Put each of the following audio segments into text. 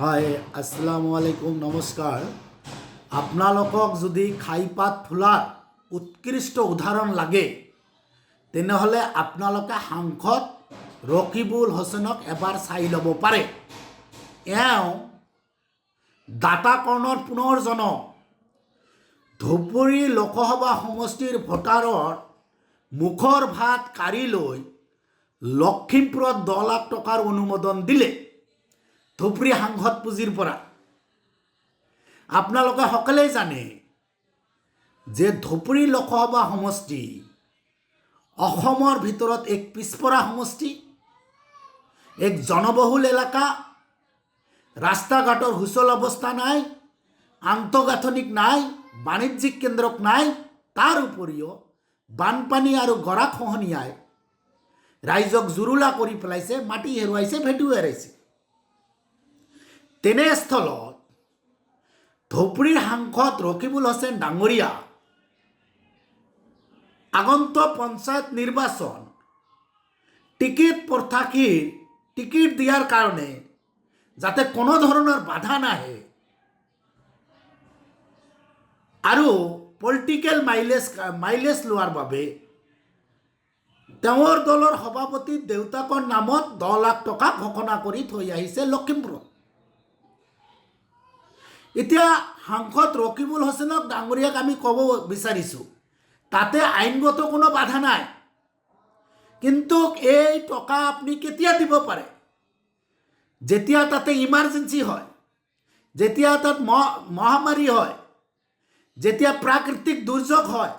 হয়, আসসালামু আলাইকুম, নমস্কাৰ। আপোনালোকক যদি খাইপাত ফুলাৰ উৎকৃষ্ট উদাহৰণ লাগে তেনেহ'লে আপোনালোকে সাংসদ ৰকিবুল হুছেইনক এবাৰ চাই ল'ব পাৰে। এওঁ দাতাকৰ্ণৰ পুনৰজনক ধুবুৰী লোকসভা সমষ্টিৰ ভোটাৰৰ মুখৰ ভাত কাঢ়ি লৈ লখিমপুৰত 10 লাখ টকাৰ অনুমোদন দিলে ধুবুৰী সাংসদ পুঁজিৰ পৰা। আপোনালোকে সকলোৱে জানে যে ধুবুৰী লোকসভা সমষ্টি অসমৰ ভিতৰত এক পিছপৰা সমষ্টি, এক জনবহুল এলেকা, ৰাস্তা ঘাটৰ সুচল অৱস্থা নাই, আন্তঃগাঁথনিক নাই, বাণিজ্যিক কেন্দ্ৰক নাই। তাৰ উপৰিও বানপানী আৰু গৰাখহনীয়াই ৰাইজক জুৰুলা কৰি পেলাইছে, মাটি হেৰুৱাইছে, ভেটি হেৰাইছে। তেনেস্থলত ধুবুৰীৰ সাংসদ ৰকিবুল হুছেইন ডাঙৰীয়া আগন্তুক পঞ্চায়ত নিৰ্বাচন টিকিট প্ৰাৰ্থীৰ টিকিট দিয়াৰ কাৰণে যাতে কোনো ধৰণৰ বাধা নাহে আৰু পলিটিকেল মাইলেজ লোৱাৰ বাবে তেওঁৰ দলৰ সভাপতি দেউতাকৰ নামত 10 লাখ টকা ঘোষণা কৰি থৈ আহিছে লখিমপুৰত। এতিয়া সাংসদ ৰকিবুল হুছেইনক ডাঙৰীয়াক আমি ক'ব বিচাৰিছোঁ, তাতে আইনগত কোনো বাধা নাই, কিন্তু এই টকা আপুনি কেতিয়া দিব পাৰে? যেতিয়া তাতে ইমাৰ্জেঞ্চি হয়, যেতিয়া তাত মহামাৰী হয়, যেতিয়া প্ৰাকৃতিক দুৰ্যোগ হয়।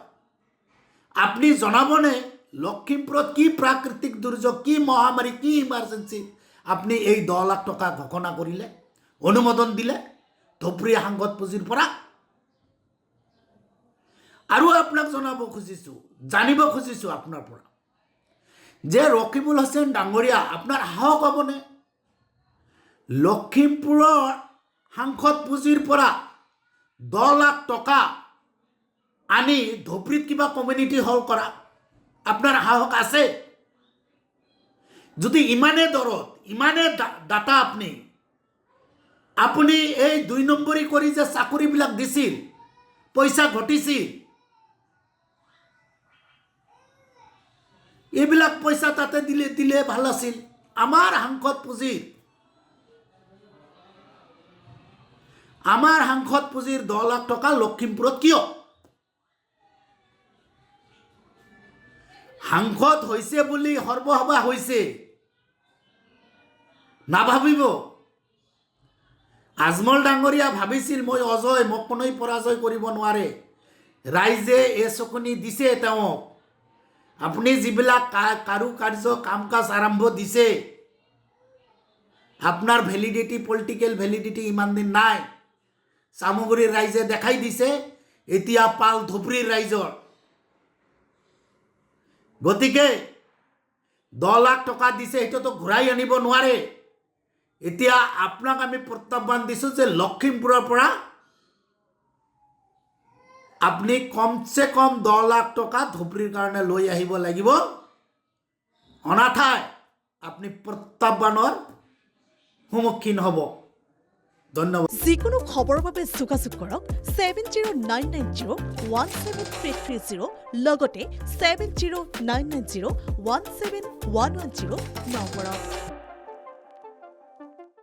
আপুনি জনাবনে লখিমপুৰত কি প্ৰাকৃতিক দুৰ্যোগ, কি মহামাৰী, কি ইমাৰ্জেঞ্চি আপুনি এই 10 লাখ টকা ঘোষণা কৰিলে, অনুমোদন দিলে ধুবুৰী সাংসদ পুঁজিৰ পৰা? আৰু আপোনাক জানিব খুজিছোঁ আপোনাৰ পৰা যে ৰকিবুল হুছেইন ডাঙৰীয়া আপোনাৰ সাহস হ'বনে লখিমপুৰৰ সাংসদ পুঁজিৰ পৰা 10 লাখ টকা আনি ধুবুৰীত কিবা কমিউনিটি হল কৰা? আপোনাৰ সাহস আছে? যদি ইমানে দৰত, ইমানে দাতা আপুনি এই 2 নম্বৰী কৰি যে চাকৰিবিলাক দিছিল, পইচা ঘটিছিল, এইবিলাক পইচা তাতে দিলে ভাল আছিল। আমাৰ সাংসদ পুঁজিৰ 10 লাখ টকা লখিমপুৰত কিয়? সাংসদ হৈছে বুলি সৰ্বসভা হৈছে নাভাবিব। আজমল ডাঙৰীয়া ভাবিছিল মই অজয়, মোক কোনোই পৰাজয় কৰিব নোৱাৰে। ৰাইজে এই চকনি দিছে তেওঁক। আপুনি যিবিলাক কাৰুকাৰ্য কাম কাজ আৰম্ভ দিছে, আপোনাৰ ভেলিডিটি, পলিটিকেল ভেলিডিটি ইমান দিন নাই। চামগুৰিৰ ৰাইজে দেখাই দিছে, এতিয়া পাল ধুবুৰীৰ ৰাইজৰ। গতিকে 10 লাখ টকা দিছে, সেইটোতো ঘূৰাই আনিব নোৱাৰে। এতিয়া আপোনাক আমি প্ৰত্যাহ্বান দিছোঁ যে লখিমপুৰৰ পৰা আপুনি কমচে কম 10 লাখ টকা ধুবুৰীৰ কাৰণে লৈ আহিব লাগিব, অনাথাই আপুনি প্ৰত্যাহ্বানৰ সন্মুখীন হ'ব। ধন্যবাদ। যিকোনো খবৰৰ বাবে যোগাযোগ কৰক 7099017330 লগতে 7099017110 নম্বৰত।